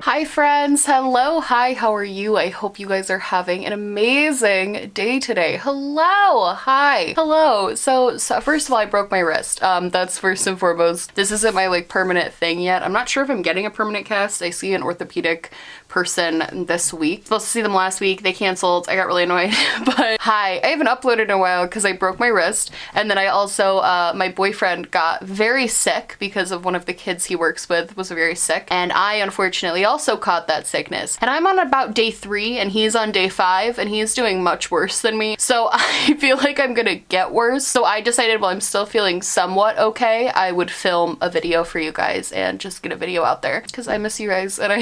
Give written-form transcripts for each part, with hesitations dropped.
Hi friends, hello, hi, how are you? I hope you guys are having an amazing day today. Hello, hi, hello. So first of all, I broke my wrist. That's first and foremost. This isn't my like permanent thing yet. I'm not sure if I'm getting a permanent cast. I see an orthopedic person this week. Supposed to see them last week. They canceled. I got really annoyed. But hi, I haven't uploaded in a while because I broke my wrist. And then I also, my boyfriend got very sick because of one of the kids he works with was very sick. And I unfortunately also caught that sickness. And I'm on about day 3 and he's on day 5 and he's doing much worse than me. So I feel like I'm gonna get worse. So I decided while I'm still feeling somewhat okay, I would film a video for you guys and just get a video out there because I miss you guys and I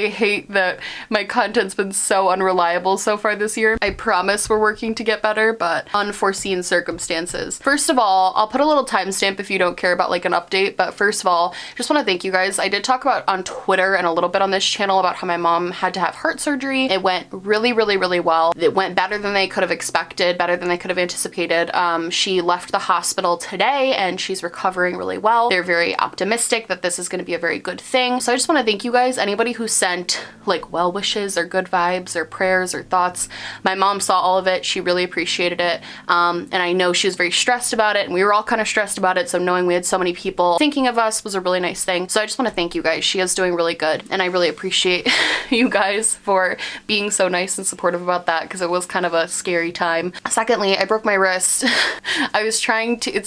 hate that my content's been so unreliable so far this year. I promise we're working to get better, but unforeseen circumstances. First of all, I'll put a little timestamp if you don't care about like an update, but first of all, just want to thank you guys. I did talk about on Twitter and a little bit on this channel about how my mom had to have heart surgery. It went really well. It went better than they could have expected, better than they could have anticipated. She left the hospital today and she's recovering really well. They're very optimistic that this is going to be a very good thing. So I just want to thank you guys. Anybody who sent like well wishes or good vibes or prayers or thoughts. My mom saw all of it. She really appreciated it. And I know she was very stressed about it and we were all kind of stressed about it. So knowing we had so many people thinking of us was a really nice thing. So I just want to thank you guys. She is doing really good and I really appreciate you guys for being so nice and supportive about that because it was kind of a scary time. Secondly, I broke my wrist. I was trying to, I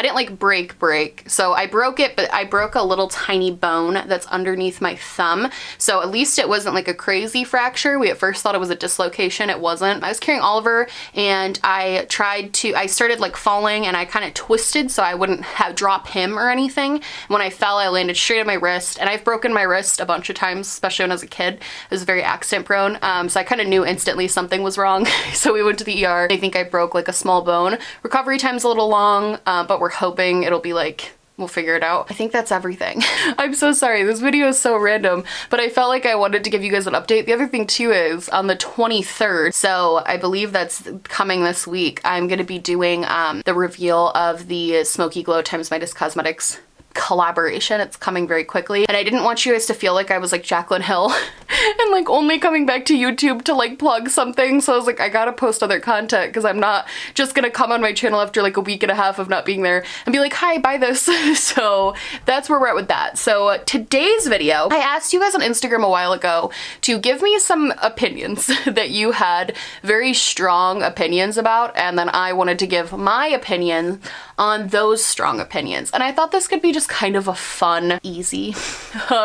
didn't like break. So I broke it, but I broke a little tiny bone that's underneath my thumb. So at least it wasn't like a crazy fracture. We at first thought it was a dislocation. It wasn't. I was carrying Oliver and I started like falling and I kind of twisted so I wouldn't drop him or anything. When I fell, I landed straight on my wrist and I've broken my wrist a bunch of times, especially when I was a kid. I was very accident prone. So I kind of knew instantly something was wrong. So we went to the ER. I think I broke like a small bone. Recovery time's a little long, but we're hoping it'll be like, we'll figure it out. I think that's everything. I'm so sorry. This video is so random, but I felt like I wanted to give you guys an update. The other thing too is on the 23rd, so I believe that's coming this week, I'm going to be doing the reveal of the Smokey Glow times Midas Cosmetics collaboration. It's coming very quickly and I didn't want you guys to feel like I was like Jaclyn Hill and like only coming back to YouTube to like plug something. So I was like, I gotta post other content because I'm not just gonna come on my channel after like a week and a half of not being there and be like, hi, buy this. So that's where we're at with that. So today's video, I asked you guys on Instagram a while ago to give me some opinions that you had very strong opinions about, and then I wanted to give my opinion on those strong opinions. And I thought this could be just kind of a fun, easy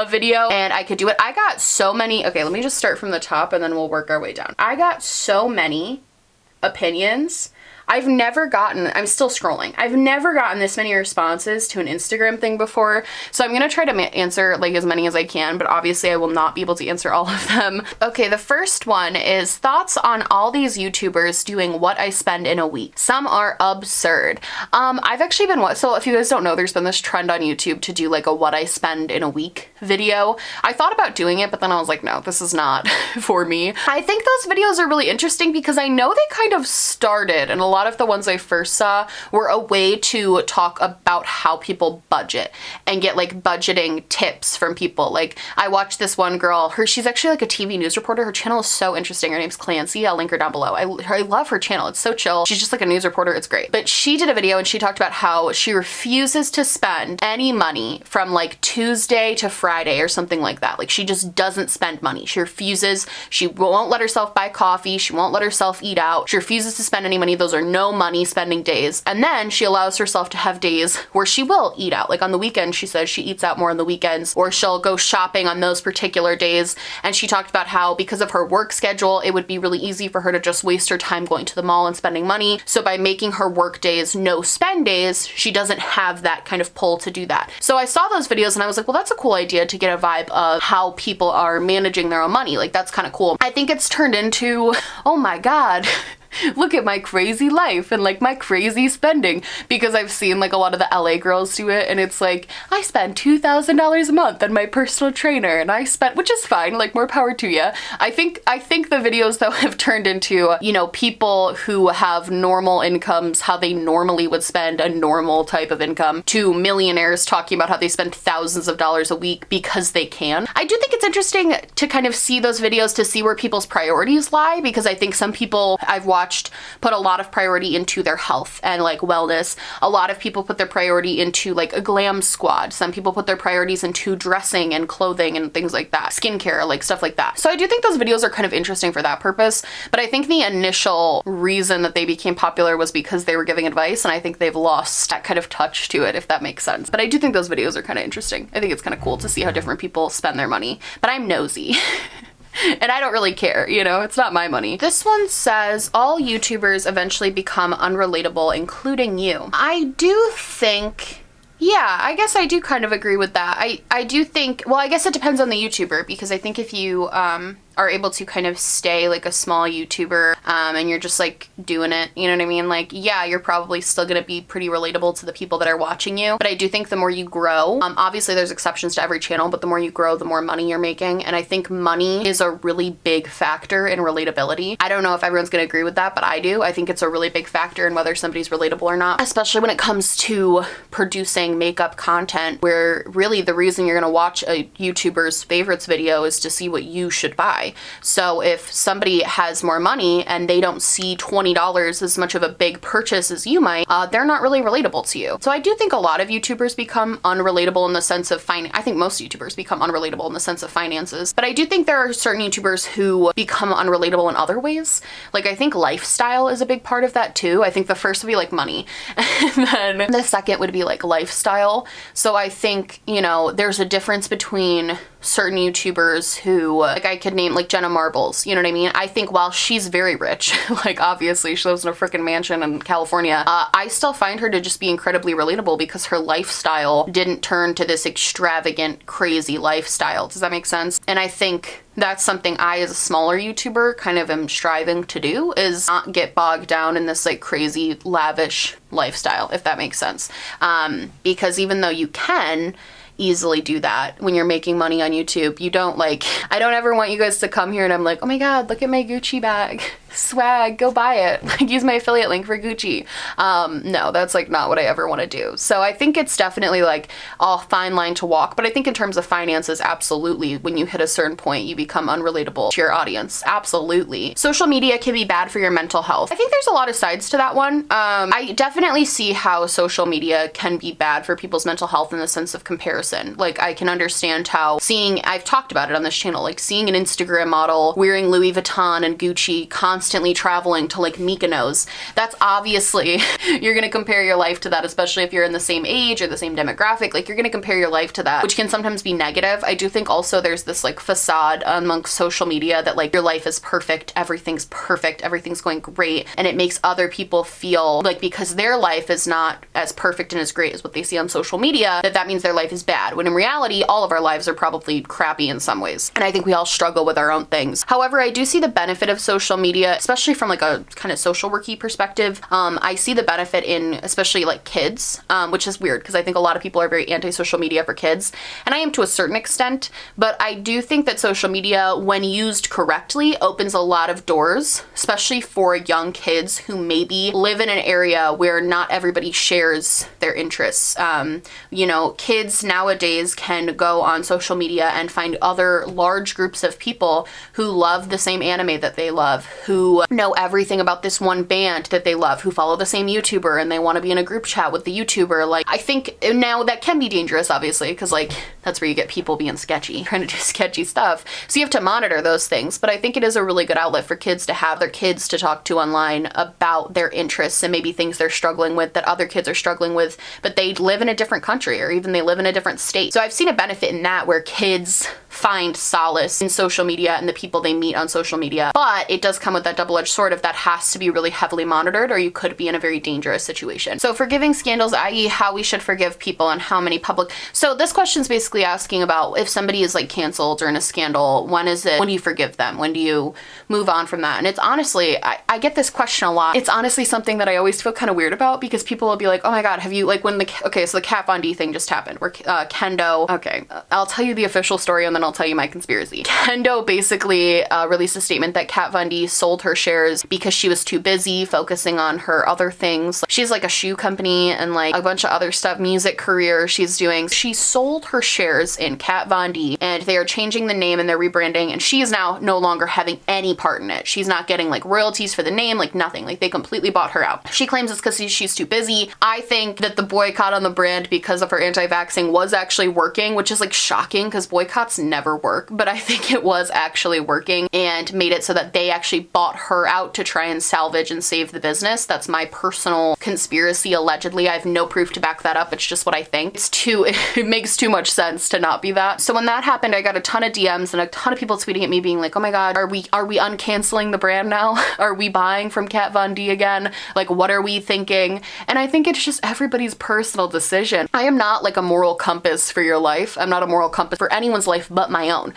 video and I could do it. I got so many, okay, let me just start from the top and then we'll work our way down. I got so many opinions. I've never gotten, I'm still scrolling, I've never gotten this many responses to an Instagram thing before, so I'm gonna try to answer like as many as I can, but obviously I will not be able to answer all of them. Okay, the first one is thoughts on all these YouTubers doing what I spend in a week. Some are absurd. I've actually been, so if you guys don't know, there's been this trend on YouTube to do like a what I spend in a week video. I thought about doing it, but then I was like, no, this is not for me. I think those videos are really interesting because I know they kind of started, and a lot of the ones I first saw were a way to talk about how people budget and get like budgeting tips from people. Like I watched this one girl, she's actually like a TV news reporter. Her channel is so interesting. Her name's Clancy. I'll link her down below. I love her channel. It's so chill. She's just like a news reporter. It's great. But she did a video and she talked about how she refuses to spend any money from like Tuesday to Friday or something like that. Like she just doesn't spend money. She refuses. She won't let herself buy coffee. She won't let herself eat out. She refuses to spend any money. Those are no money spending days. And then she allows herself to have days where she will eat out. Like on the weekend, she says she eats out more on the weekends, or she'll go shopping on those particular days. And she talked about how because of her work schedule, it would be really easy for her to just waste her time going to the mall and spending money. So by making her work days no spend days, she doesn't have that kind of pull to do that. So I saw those videos and I was like, well, that's a cool idea to get a vibe of how people are managing their own money. Like that's kind of cool. I think it's turned into, oh my God, look at my crazy life and like my crazy spending, because I've seen like a lot of the LA girls do it, and it's like, I spend $2,000 a month on my personal trainer, and I spent, which is fine, like more power to you. I think the videos though have turned into, you know, people who have normal incomes, how they normally would spend a normal type of income, to millionaires talking about how they spend thousands of dollars a week because they can. I do think it's interesting to kind of see those videos to see where people's priorities lie, because I think some people I've watched put a lot of priority into their health and like wellness. A lot of people put their priority into like a glam squad. Some people put their priorities into dressing and clothing and things like that, skincare, like stuff like that. So I do think those videos are kind of interesting for that purpose, but I think the initial reason that they became popular was because they were giving advice, and I think they've lost that kind of touch to it, if that makes sense. But I do think those videos are kind of interesting. I think it's kind of cool to see how different people spend their money, but I'm nosy. And I don't really care, you know, it's not my money. This one says, all YouTubers eventually become unrelatable, including you. I do think, yeah, I guess I do kind of agree with that. I do think, well, I guess it depends on the YouTuber, because I think if you are able to kind of stay like a small YouTuber and you're just like doing it, you know what I mean? Like, yeah, you're probably still gonna be pretty relatable to the people that are watching you. But I do think the more you grow, obviously there's exceptions to every channel, but the more you grow, the more money you're making. And I think money is a really big factor in relatability. I don't know if everyone's gonna agree with that, but I do. I think it's a really big factor in whether somebody's relatable or not, especially when it comes to producing makeup content, where really the reason you're gonna watch a YouTuber's favorites video is to see what you should buy. So if somebody has more money and they don't see $20 as much of a big purchase as you might, they're not really relatable to you. So I do think a lot of YouTubers become unrelatable in the sense of I think most YouTubers become unrelatable in the sense of finances, but I do think there are certain YouTubers who become unrelatable in other ways. Like, I think lifestyle is a big part of that too. I think the first would be like money, and then the second would be like lifestyle. So I think, you know, there's a difference between certain YouTubers who, like, I could name like Jenna Marbles, you know what I mean? I think while she's very rich, like obviously she lives in a freaking mansion in California, I still find her to just be incredibly relatable because her lifestyle didn't turn to this extravagant, crazy lifestyle. Does that make sense? And I think that's something I, as a smaller YouTuber, kind of am striving to do, is not get bogged down in this like crazy, lavish lifestyle, if that makes sense. Because even though you can easily do that when you're making money on YouTube, you don't like, I don't ever want you guys to come here and I'm like, oh my god, look at my Gucci bag. Swag, go buy it. Like, use my affiliate link for Gucci. No, that's like not what I ever want to do. So I think it's definitely like a fine line to walk, but I think in terms of finances, absolutely, when you hit a certain point, you become unrelatable to your audience. Absolutely. Social media can be bad for your mental health. I think there's a lot of sides to that one. I definitely see how social media can be bad for people's mental health in the sense of comparison. Like, I can understand how I've talked about it on this channel, like seeing an Instagram model wearing Louis Vuitton and Gucci, constantly traveling to like Mykonos, that's obviously, you're gonna compare your life to that, especially if you're in the same age or the same demographic, like you're gonna compare your life to that, which can sometimes be negative. I do think also there's this like facade amongst social media that like your life is perfect, everything's going great, and it makes other people feel like because their life is not as perfect and as great as what they see on social media, that means their life is bad, when in reality, all of our lives are probably crappy in some ways. And I think we all struggle with our own things. However, I do see the benefit of social media, especially from like a kind of social worky perspective. I see the benefit in especially like kids, which is weird because I think a lot of people are very anti-social media for kids, and I am to a certain extent, but I do think that social media, when used correctly, opens a lot of doors, especially for young kids who maybe live in an area where not everybody shares their interests. You know, kids nowadays can go on social media and find other large groups of people who love the same anime that they love, who know everything about this one band that they love, who follow the same YouTuber and they want to be in a group chat with the YouTuber. Like, I think now that can be dangerous, obviously, because like that's where you get people being sketchy, trying to do sketchy stuff. So you have to monitor those things. But I think it is a really good outlet for kids to have their kids to talk to online about their interests and maybe things they're struggling with that other kids are struggling with, but they live in a different country or even they live in a different state. So I've seen a benefit in that, where kids find solace in social media and the people they meet on social media. But it does come with that double-edged sword of that has to be really heavily monitored, or you could be in a very dangerous situation. So forgiving scandals, i.e. how we should forgive people and how many public... So this question is basically asking about if somebody is like canceled or in a scandal, when do you forgive them? When do you move on from that? And it's honestly, I get this question a lot. It's honestly something that I always feel kind of weird about, because people will be like, oh my God, have you, like when okay, so the Kat Von D thing just happened where Kendo, okay, I'll tell you the official story and then I'll tell you my conspiracy. Kendo basically released a statement that Kat Von D sold her shares because she was too busy focusing on her other things. She's like a shoe company and like a bunch of other stuff, music career she's doing. She sold her shares in Kat Von D, and they are changing the name and they're rebranding, and she is now no longer having any part in it. She's not getting like royalties for the name, like nothing. Like they completely bought her out. She claims it's because she's too busy. I think that the boycott on the brand because of her anti-vaxxing was actually working, which is like shocking because boycotts never work, but I think it was actually working and made it so that they actually bought her out to try and salvage and save the business. That's my personal conspiracy, allegedly. I have no proof to back that up. It's just what I think. It makes too much sense to not be that. So when that happened, I got a ton of DMs and a ton of people tweeting at me being like, oh my God, are we uncanceling the brand now? Are we buying from Kat Von D again? Like, what are we thinking? And I think it's just everybody's personal decision. I am not like a moral compass for your life. I'm not a moral compass for anyone's life but my own.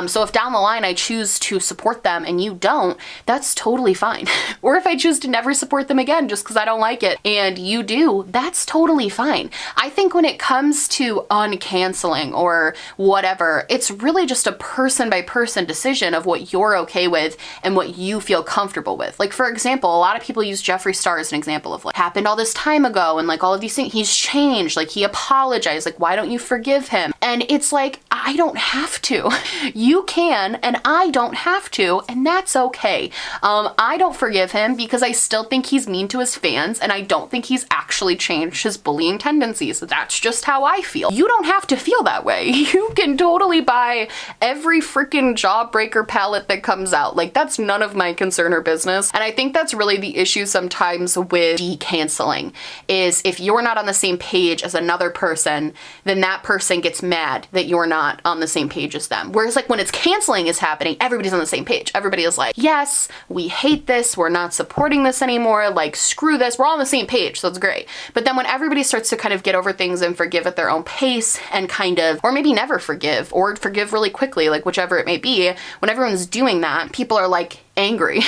So if down the line I choose to support them and you don't, that's totally fine. Or if I choose to never support them again just because I don't like it and you do, that's totally fine. I think when it comes to uncanceling or whatever, it's really just a person by person decision of what you're okay with and what you feel comfortable with. Like, for example, a lot of people use Geoffrey Starr as an example of like happened all this time ago and like all of these things. He's changed, like he apologized, like why don't you forgive him? And it's like, I don't have to. You can, and I don't have to, and that's okay. I don't forgive him because I still think he's mean to his fans, and I don't think he's actually changed his bullying tendencies. That's just how I feel. You don't have to feel that way. You can totally buy every freaking Jawbreaker palette that comes out. Like, that's none of my concern or business. And I think that's really the issue sometimes with de-canceling, is if you're not on the same page as another person, then that person gets mad that you're not on the same page as them. Whereas like when it's canceling is happening, everybody's on the same page. Everybody is like, yes, we hate this, we're not supporting this anymore, like screw this, we're all on the same page, so it's great. But then when everybody starts to kind of get over things and forgive at their own pace and kind of, or maybe never forgive, or forgive really quickly, like whichever it may be, when everyone's doing that, people are like angry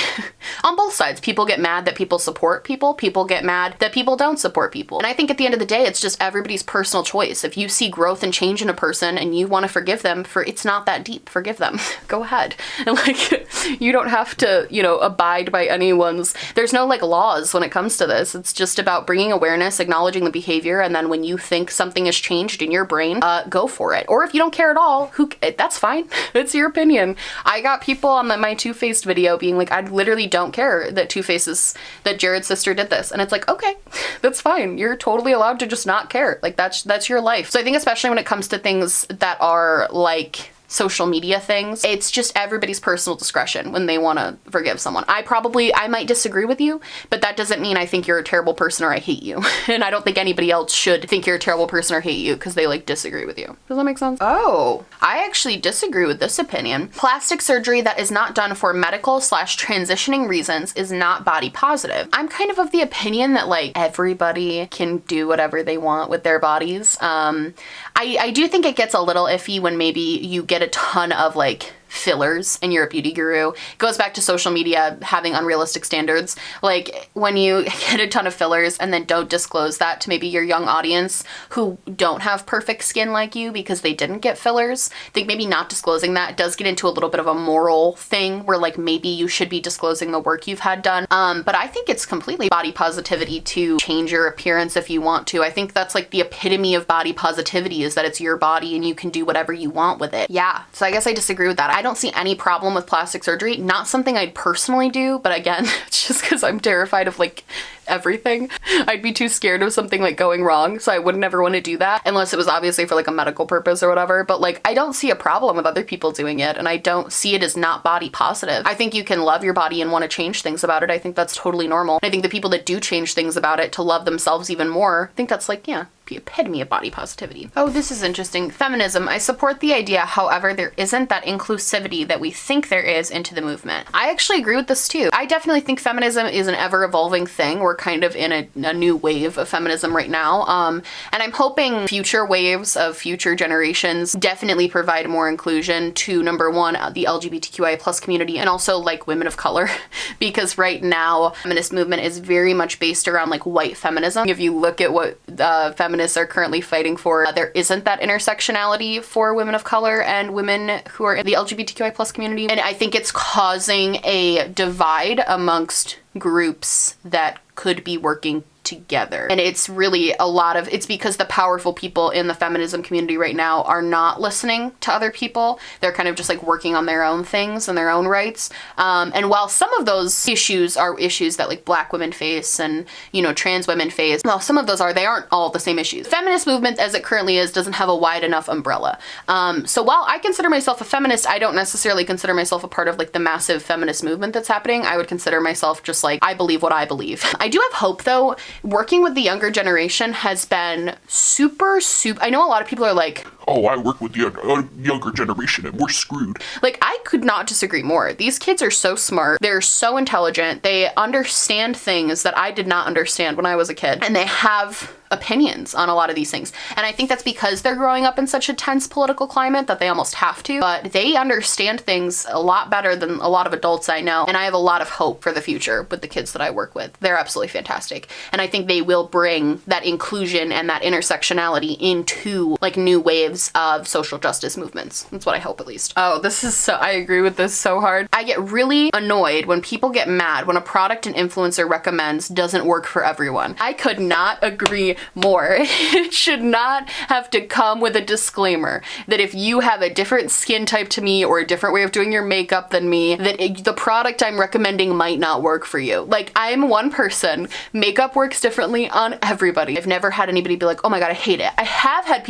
on both sides. People get mad that people support people. People get mad that people don't support people. And I think at the end of the day, it's just everybody's personal choice. If you see growth and change in a person and you want to forgive them for it's not that deep, forgive them. Go ahead. And like, you don't have to, you know, abide by anyone's, there's no like laws when it comes to this. It's just about bringing awareness, acknowledging the behavior. And then when you think something has changed in your brain, go for it. Or if you don't care at all, that's fine. It's your opinion. I got people on my Two-Faced video being like, I literally don't care that that Jared's sister did this. And it's like, okay, that's fine. You're totally allowed to just not care. Like that's your life. So I think especially when it comes to things that are like social media things, it's just everybody's personal discretion when they want to forgive someone. I might disagree with you, but that doesn't mean I think you're a terrible person or I hate you. And I don't think anybody else should think you're a terrible person or hate you because they like disagree with you. Does that make sense? Oh, I actually disagree with this opinion. Plastic surgery that is not done for medical/transitioning reasons is not body positive. I'm kind of the opinion that like everybody can do whatever they want with their bodies. I do think it gets a little iffy when maybe you get a ton of like fillers and you're a beauty guru. It goes back to social media having unrealistic standards. Like when you get a ton of fillers and then don't disclose that to maybe your young audience who don't have perfect skin like you because they didn't get fillers, I think maybe not disclosing that does get into a little bit of a moral thing where like maybe you should be disclosing the work you've had done. But I think it's completely body positivity to change your appearance if you want to. I think that's like the epitome of body positivity, is that it's your body and you can do whatever you want with it. Yeah, so I guess I disagree with that. I don't see any problem with plastic surgery. Not something I'd personally do, but again, it's just because I'm terrified of like everything. I'd be too scared of something like going wrong, so I would never want to do that unless it was obviously for like a medical purpose or whatever. But like, I don't see a problem with other people doing it, and I don't see it as not body positive. I think you can love your body and want to change things about it. I think that's totally normal. I think the people that do change things about it to love themselves even more, I think that's like, yeah, the epitome of body positivity. Oh, this is interesting. Feminism. I support the idea, however, there isn't that inclusivity that we think there is into the movement. I actually agree with this too. I definitely think feminism is an ever-evolving thing. We're kind of in a new wave of feminism right now. And I'm hoping future waves of future generations definitely provide more inclusion to, number one, the LGBTQI plus community, and also like women of color, because right now, feminist movement is very much based around like white feminism. If you look at what feminists are currently fighting for, there isn't that intersectionality for women of color and women who are in the LGBTQI plus community. And I think it's causing a divide amongst groups that could be working together. And it's really it's because the powerful people in the feminism community right now are not listening to other people. They're kind of just like working on their own things and their own rights. And while some of those issues are issues that like Black women face and, you know, trans women face, well, some of those they aren't all the same issues. The feminist movement as it currently is doesn't have a wide enough umbrella. So while I consider myself a feminist, I don't necessarily consider myself a part of like the massive feminist movement that's happening. I would consider myself just like, I believe what I believe. I do have hope though. Working with the younger generation has been super, I know a lot of people are like, oh, I work with the younger generation and we're screwed. Like, I could not disagree more. These kids are so smart. They're so intelligent. They understand things that I did not understand when I was a kid. And they have opinions on a lot of these things. And I think that's because they're growing up in such a tense political climate that they almost have to. But they understand things a lot better than a lot of adults I know. And I have a lot of hope for the future with the kids that I work with. They're absolutely fantastic. And I think they will bring that inclusion and that intersectionality into like new waves of social justice movements. That's what I hope, at least. Oh, this is I agree with this so hard. I get really annoyed when people get mad when a product an influencer recommends doesn't work for everyone. I could not agree more. It should not have to come with a disclaimer that if you have a different skin type to me or a different way of doing your makeup than me, that the product I'm recommending might not work for you. Like, I'm one person. Makeup works differently on everybody. I've never had anybody be like, oh my god, I hate it. I have had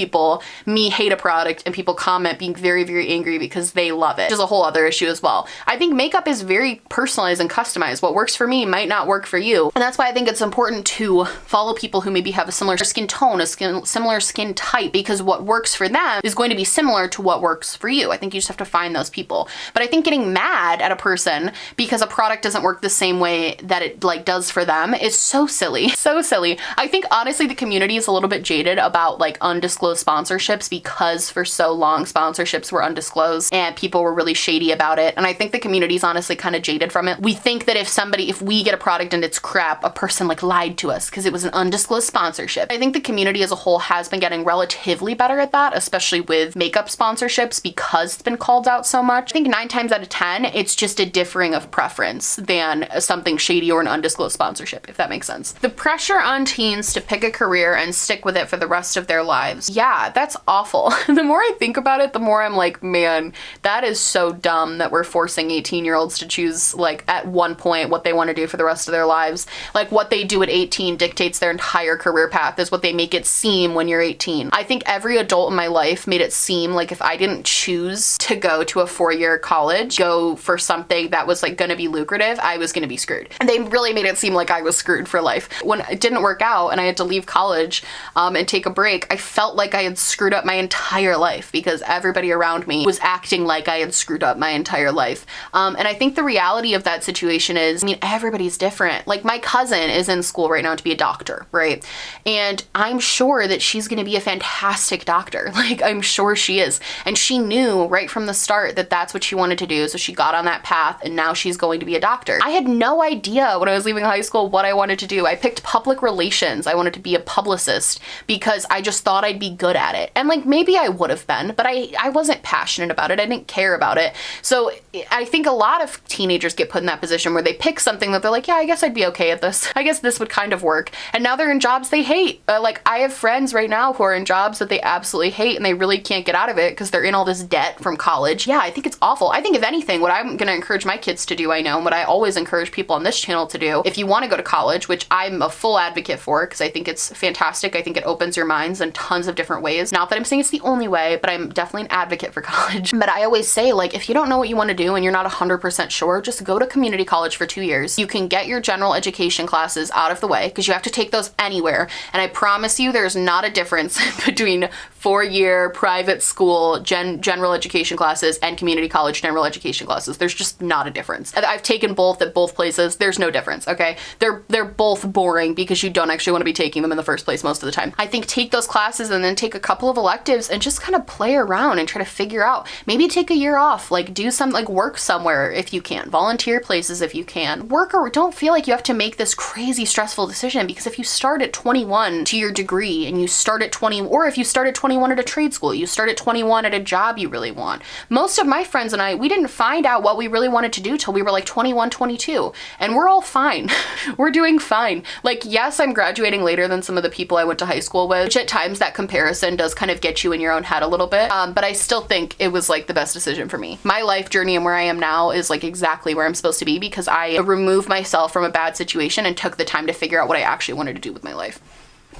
me hate a product and people comment being very, very angry because they love it, which is a whole other issue as well. I think makeup is very personalized and customized. What works for me might not work for you. And that's why I think it's important to follow people who maybe have a similar skin tone, similar skin type, because what works for them is going to be similar to what works for you. I think you just have to find those people. But I think getting mad at a person because a product doesn't work the same way that it like does for them is so silly. So silly. I think honestly the community is a little bit jaded about like undisclosed sponsorships because for so long sponsorships were undisclosed and people were really shady about it. And I think the community is honestly kind of jaded from it. We think that if we get a product and it's crap, a person like lied to us because it was an undisclosed sponsorship. I think the community as a whole has been getting relatively better at that, especially with makeup sponsorships because it's been called out so much. I think 9 times out of 10, it's just a differing of preference than something shady or an undisclosed sponsorship, if that makes sense. The pressure on teens to pick a career and stick with it for the rest of their lives. Yeah, that's awful. The more I think about it, the more I'm like, man, that is so dumb that we're forcing 18-year-olds to choose like at one point what they want to do for the rest of their lives. Like what they do at 18 dictates their entire career path is what they make it seem when you're 18. I think every adult in my life made it seem like if I didn't choose to go to a 4-year college, go for something that was like gonna be lucrative, I was gonna be screwed. And they really made it seem like I was screwed for life. When it didn't work out and I had to leave college and take a break, I felt like I had screwed up my entire life because everybody around me was acting like I had screwed up my entire life. And I think the reality of that situation is, I mean, everybody's different. Like my cousin is in school right now to be a doctor, right? And I'm sure that she's gonna be a fantastic doctor. Like I'm sure she is. And she knew right from the start that that's what she wanted to do. So she got on that path and now she's going to be a doctor. I had no idea when I was leaving high school what I wanted to do. I picked public relations. I wanted to be a publicist because I just thought I'd be good at it. And like maybe I would have been, but I wasn't passionate about it. I didn't care about it. So I think a lot of teenagers get put in that position where they pick something that they're like, yeah, I guess I'd be okay at this. I guess this would kind of work. And now they're in jobs they hate. Like I have friends right now who are in jobs that they absolutely hate and they really can't get out of it because they're in all this debt from college. Yeah, I think it's awful. I think if anything, what I'm going to encourage my kids to do, I know, and what I always encourage people on this channel to do, if you want to go to college, which I'm a full advocate for because I think it's fantastic. I think it opens your minds in tons of different ways. Not that I'm saying it's the only way, but I'm definitely an advocate for college. But I always say, like, if you don't know what you want to do and you're not 100% sure, just go to community college for 2 years. You can get your general education classes out of the way because you have to take those anywhere. And I promise you there's not a difference between 4-year private school general education classes and community college general education classes. There's just not a difference. I've taken both at both places. There's no difference, okay? They're both boring because you don't actually want to be taking them in the first place most of the time. I think take those classes and then take a couple of electives and just kind of play around and try to figure out. Maybe take a year off, like do some, like work somewhere if you can, volunteer places if you can. Work, or don't feel like you have to make this crazy stressful decision, because if you start at 21 to your degree and you start at 20, or if you start at 21 at a trade school, you start at 21 at a job you really want. Most of my friends and I, we didn't find out what we really wanted to do till we were like 21, 22, and we're all fine. We're doing fine. Like, yes, I'm graduating later than some of the people I went to high school with, which at times that comparison does kind of get you in your own head a little bit. But I still think it was like the best decision for me. My life journey and where I am now is like exactly where I'm supposed to be because I removed myself from a bad situation and took the time to figure out what I actually wanted to do with my life.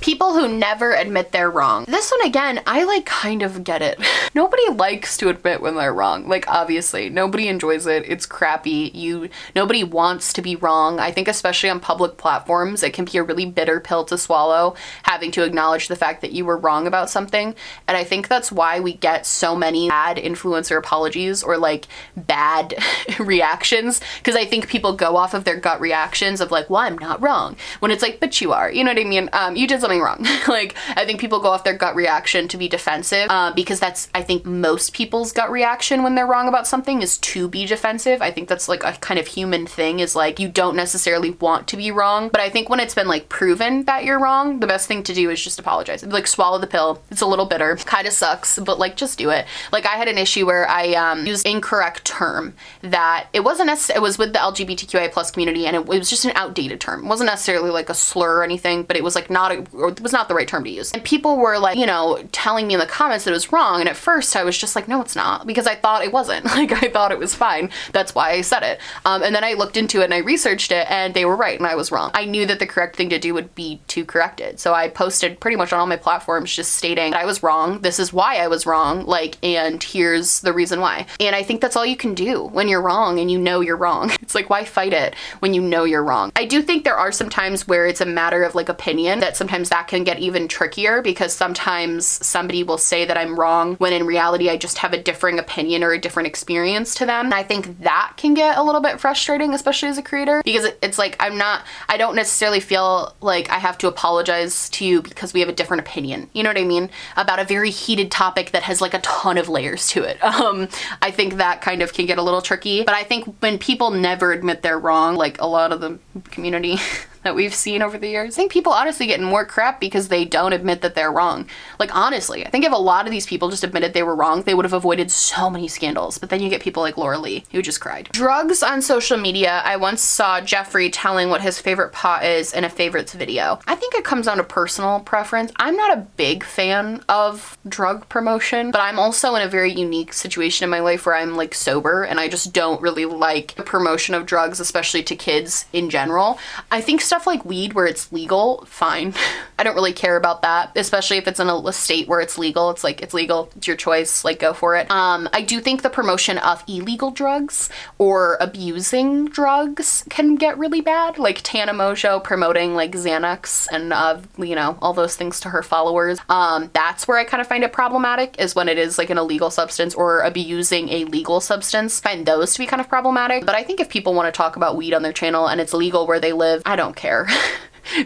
People who never admit they're wrong. This one, again, I like kind of get it. Nobody likes to admit when they're wrong. Like, obviously, nobody enjoys it. It's crappy. Nobody wants to be wrong. I think especially on public platforms, it can be a really bitter pill to swallow, having to acknowledge the fact that you were wrong about something. And I think that's why we get so many bad influencer apologies or like bad reactions. Because I think people go off of their gut reactions of like, well, I'm not wrong. When it's like, but you are. You know what I mean? You did something wrong. Like, I think people go off their gut reaction to be defensive because that's, I think, most people's gut reaction when they're wrong about something is to be defensive. I think that's like a kind of human thing, is like you don't necessarily want to be wrong. But I think when it's been like proven that you're wrong, the best thing to do is just apologize. Like, swallow the pill. It's a little bitter, kind of sucks, but like just do it. Like, I had an issue where I used incorrect term that it wasn't necessarily, it was with the LGBTQIA plus community, and it was just an outdated term. It wasn't necessarily like a slur or anything, but it was like or it was not the right term to use. And people were like, you know, telling me in the comments that it was wrong. And at first I was just like, no, it's not, because I thought it wasn't. Like, I thought it was fine. That's why I said it. And then I looked into it and I researched it, and they were right and I was wrong. I knew that the correct thing to do would be to correct it. So I posted pretty much on all my platforms just stating that I was wrong. This is why I was wrong. Like, and here's the reason why. And I think that's all you can do when you're wrong and you know you're wrong. It's like, why fight it when you know you're wrong? I do think there are some times where it's a matter of like opinion, that sometimes that can get even trickier, because sometimes somebody will say that I'm wrong when in reality I just have a differing opinion or a different experience to them. And I think that can get a little bit frustrating, especially as a creator, because it's like I don't necessarily feel like I have to apologize to you because we have a different opinion, you know what I mean, about a very heated topic that has like a ton of layers to it. I think that kind of can get a little tricky, but I think when people never admit they're wrong, like a lot of the community that we've seen over the years, I think people honestly get in more crap because they don't admit that they're wrong. Like, honestly, I think if a lot of these people just admitted they were wrong, they would have avoided so many scandals. But then you get people like Laura Lee, who just cried. Drugs on social media. I once saw Geoffrey telling what his favorite pot is in a favorites video. I think it comes down to personal preference. I'm not a big fan of drug promotion, but I'm also in a very unique situation in my life where I'm like sober, and I just don't really like the promotion of drugs, especially to kids in general. I think stuff like weed where it's legal, fine. I don't really care about that, especially if it's in a state where it's legal. It's like, it's legal, it's your choice, like, go for it. I do think the promotion of illegal drugs or abusing drugs can get really bad, like Tana Mojo promoting like Xanax and you know, all those things to her followers. That's where I kind of find it problematic, is when it is like an illegal substance or abusing a legal substance. I find those to be kind of problematic. But I think if people want to talk about weed on their channel and it's legal where they live, I don't care.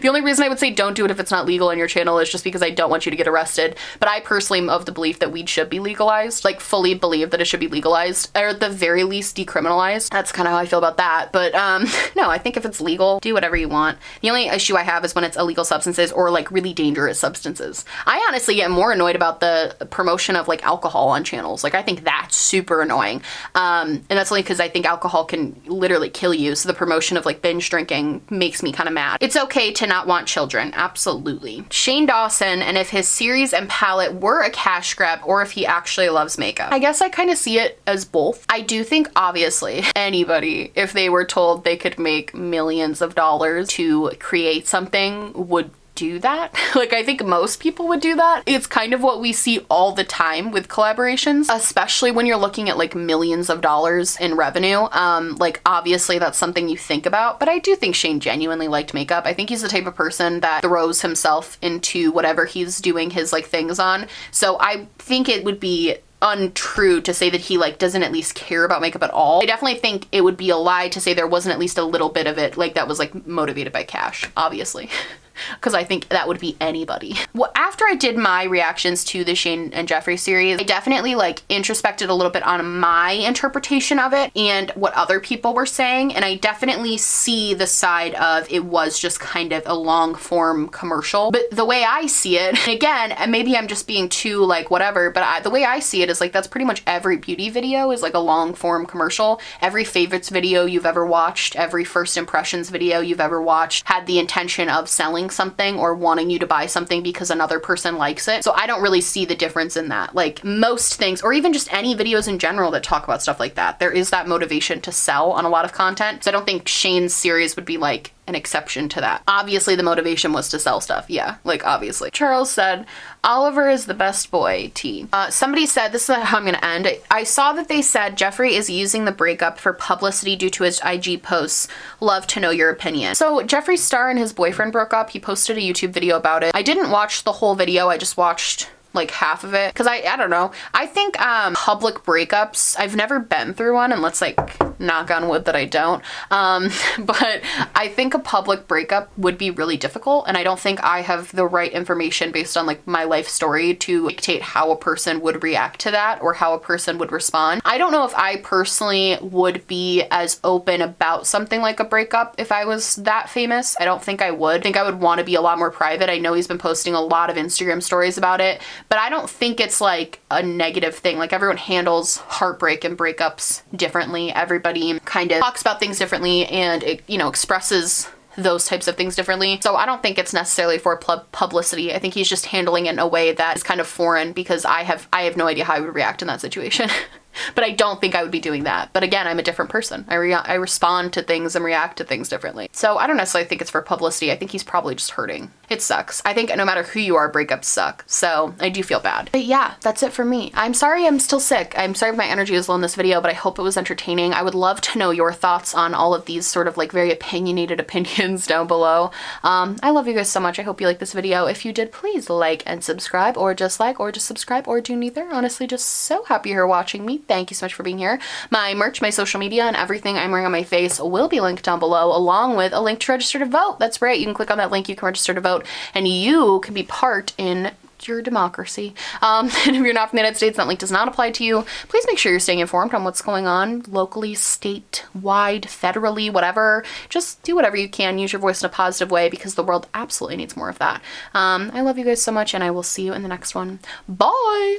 The only reason I would say don't do it if it's not legal on your channel is just because I don't want you to get arrested. But I personally am of the belief that weed should be legalized, like fully believe that it should be legalized, or at the very least decriminalized. That's kind of how I feel about that. But no, I think if it's legal, do whatever you want. The only issue I have is when it's illegal substances or like really dangerous substances. I honestly get more annoyed about the promotion of like alcohol on channels. Like I think that's super annoying. And that's only because I think alcohol can literally kill you. So the promotion of like binge drinking makes me kind of mad. It's okay to not want children. Absolutely. Shane Dawson, and if his series and palette were a cash grab or if he actually loves makeup. I guess I kind of see it as both. I do think obviously anybody, if they were told they could make millions of dollars to create something, would do that. Like I think most people would do that. It's kind of what we see all the time with collaborations, especially when you're looking at like millions of dollars in revenue. Like obviously that's something you think about, but I do think Shane genuinely liked makeup. I think he's the type of person that throws himself into whatever he's doing his like things on. So I think it would be untrue to say that he like doesn't at least care about makeup at all. I definitely think it would be a lie to say there wasn't at least a little bit of it like that was like motivated by cash, obviously. Because I think that would be anybody. Well, after I did my reactions to the Shane and Geoffrey series, I definitely like introspected a little bit on my interpretation of it and what other people were saying. And I definitely see the side of it was just kind of a long form commercial. But the way I see it, again, and maybe I'm just being too like whatever, but the way I see it is like that's pretty much every beauty video is like a long form commercial. Every favorites video you've ever watched, every first impressions video you've ever watched had the intention of selling something or wanting you to buy something because another person likes it. So I don't really see the difference in that. Like most things, or even just any videos in general that talk about stuff like that, there is that motivation to sell on a lot of content. So I don't think Shane's series would be like an exception to that. Obviously the motivation was to sell stuff. Yeah, like obviously. Charles said, Oliver is the best boy, T. Somebody said, this is how I'm gonna end. I saw that they said Geoffrey is using the breakup for publicity due to his IG posts. Love to know your opinion. So Geoffrey Starr and his boyfriend broke up. He posted a YouTube video about it. I didn't watch the whole video. I just watched like half of it because I don't know. I think public breakups, I've never been through one, and let's like knock on wood that I don't. But I think a public breakup would be really difficult, and I don't think I have the right information based on like my life story to dictate how a person would react to that or how a person would respond. I don't know if I personally would be as open about something like a breakup if I was that famous. I don't think I would. I think I would want to be a lot more private. I know he's been posting a lot of Instagram stories about it, but I don't think it's like a negative thing. Like everyone handles heartbreak and breakups differently. Everybody kind of talks about things differently and it, you know, expresses those types of things differently. So I don't think it's necessarily for publicity. I think he's just handling it in a way that is kind of foreign because I have no idea how I would react in that situation. But I don't think I would be doing that. But again, I'm a different person. I respond to things and react to things differently. So I don't necessarily think it's for publicity. I think he's probably just hurting. It sucks. I think no matter who you are, breakups suck. So I do feel bad. But yeah, that's it for me. I'm sorry I'm still sick. I'm sorry if my energy is low in this video, but I hope it was entertaining. I would love to know your thoughts on all of these sort of like very opinionated opinions down below. I love you guys so much. I hope you liked this video. If you did, please like and subscribe, or just subscribe, or do neither. Honestly, just so happy you're watching me. Thank you so much for being here. My merch, my social media, and everything I'm wearing on my face will be linked down below, along with a link to register to vote. That's right. You can click on that link. You can register to vote, and you can be part in your democracy. And if you're not from the United States, that link does not apply to you. Please make sure you're staying informed on what's going on locally, statewide, federally, whatever. Just do whatever you can. Use your voice in a positive way because the world absolutely needs more of that. I love you guys so much, and I will see you in the next one. Bye!